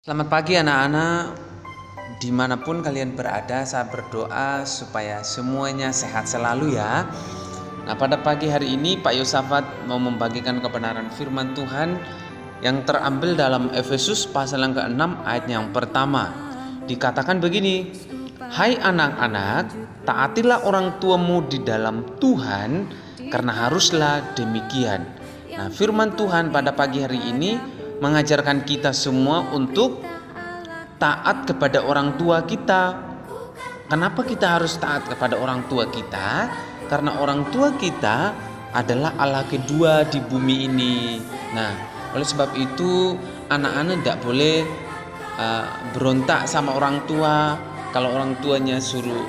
Selamat pagi anak-anak, dimanapun kalian berada, saya berdoa supaya semuanya sehat selalu ya. Nah, pada pagi hari ini Pak Yosafat mau membagikan kebenaran firman Tuhan yang terambil dalam Efesus pasal yang ke-6 ayat yang pertama. Dikatakan begini, "Hai anak-anak, taatilah orang tuamu di dalam Tuhan, karena haruslah demikian." Nah, firman Tuhan pada pagi hari ini mengajarkan kita semua untuk taat kepada orang tua kita. Kenapa kita harus taat kepada orang tua kita? Karena orang tua kita adalah Allah kedua di bumi ini. Nah, oleh sebab itu anak-anak tidak boleh berontak sama orang tua. Kalau orang tuanya suruh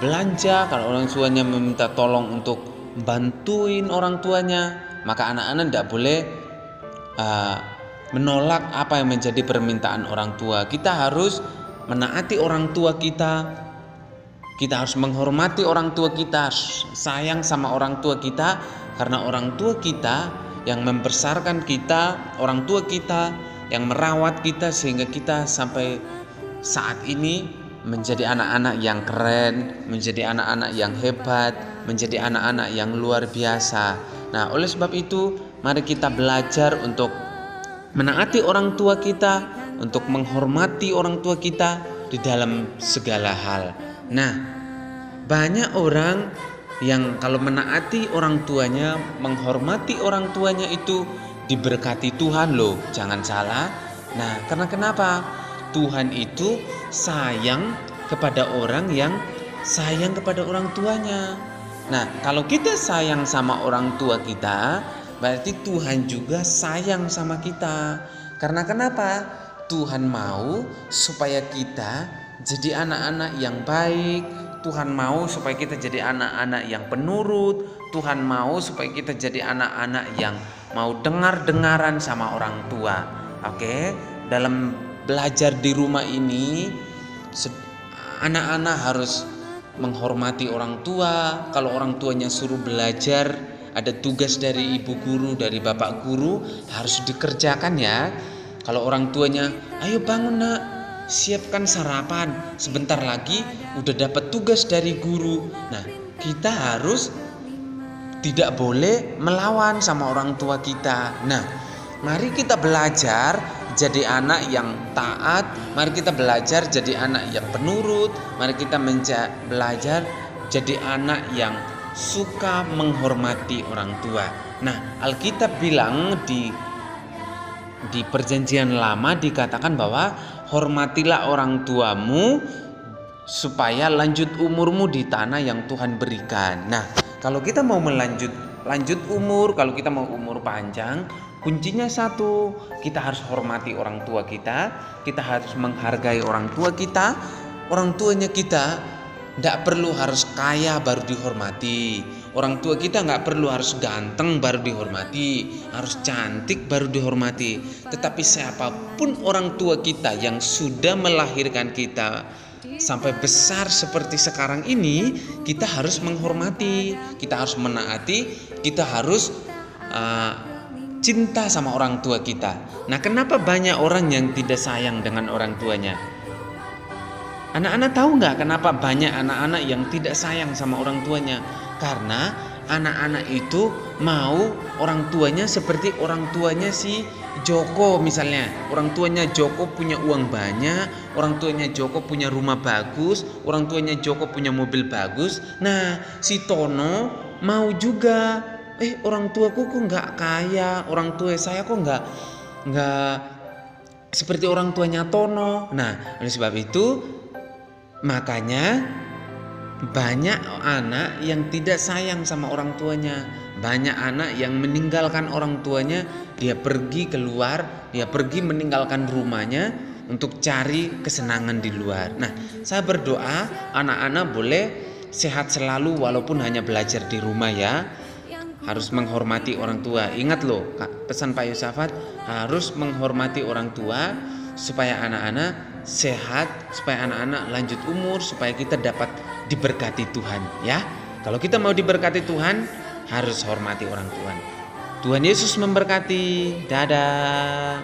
belanja, kalau orang tuanya meminta tolong untuk bantuin orang tuanya, maka anak-anak tidak boleh menolak apa yang menjadi permintaan orang tua. Kita harus menaati orang tua kita. Kita harus menghormati orang tua kita, sayang sama orang tua kita, karena orang tua kita yang membesarkan kita, orang tua kita yang merawat kita sehingga kita sampai saat ini menjadi anak-anak yang keren, menjadi anak-anak yang hebat, menjadi anak-anak yang luar biasa. Nah, oleh sebab itu mari kita belajar untuk menaati orang tua kita, untuk menghormati orang tua kita di dalam segala hal. Nah, banyak orang yang kalau menaati orang tuanya, menghormati orang tuanya itu diberkati Tuhan loh, jangan salah. Nah, karena kenapa? Tuhan itu sayang kepada orang yang sayang kepada orang tuanya. Nah, kalau kita sayang sama orang tua kita, berarti Tuhan juga sayang sama kita. Karena kenapa? Tuhan mau supaya kita jadi anak-anak yang baik. Tuhan mau supaya kita jadi anak-anak yang penurut. Tuhan mau supaya kita jadi anak-anak yang mau dengar-dengaran sama orang tua. Oke? Dalam belajar di rumah ini, anak-anak harus menghormati orang tua. Kalau orang tuanya suruh belajar, ada tugas dari ibu guru, dari bapak guru, harus dikerjakan ya. Kalau orang tuanya, ayo bangun nak, siapkan sarapan, sebentar lagi udah dapat tugas dari guru. Nah, kita harus tidak boleh melawan sama orang tua kita. Nah, mari kita belajar jadi anak yang taat, mari kita belajar jadi anak yang penurut, mari kita belajar jadi anak yang suka menghormati orang tua. Nah, Alkitab bilang di Perjanjian Lama dikatakan bahwa hormatilah orang tuamu supaya lanjut umurmu di tanah yang Tuhan berikan. Nah, kalau kita mau lanjut umur, kalau kita mau umur panjang, kuncinya satu, kita harus hormati orang tua kita harus menghargai orang tua kita. Orang tuanya kita tidak perlu harus kaya baru dihormati. Orang tua kita nggak perlu harus ganteng baru dihormati, harus cantik baru dihormati. Tetapi siapapun orang tua kita yang sudah melahirkan kita sampai besar seperti sekarang ini, kita harus menghormati, kita harus menaati, kita harus cinta sama orang tua kita. Nah, kenapa banyak orang yang tidak sayang dengan orang tuanya? Anak-anak tahu nggak kenapa banyak anak-anak yang tidak sayang sama orang tuanya? Karena anak-anak itu mau orang tuanya seperti orang tuanya si Joko misalnya. Orang tuanya Joko punya uang banyak, orang tuanya Joko punya rumah bagus, orang tuanya Joko punya mobil bagus. Nah, si Tono mau juga, orang tuaku kok nggak kaya, orang tua saya kok nggak seperti orang tuanya Tono. Nah, oleh sebab itu makanya banyak anak yang tidak sayang sama orang tuanya. Banyak anak yang meninggalkan orang tuanya, dia pergi keluar, dia pergi meninggalkan rumahnya untuk cari kesenangan di luar. Nah, saya berdoa anak-anak boleh sehat selalu walaupun hanya belajar di rumah ya. Harus menghormati orang tua. Ingat loh, pesan Pak Yosafat, harus menghormati orang tua supaya anak-anak sehat, supaya anak-anak lanjut umur, supaya kita dapat diberkati Tuhan ya. Kalau kita mau diberkati Tuhan, harus hormati orang tua. Tuhan Yesus memberkati. Dadah.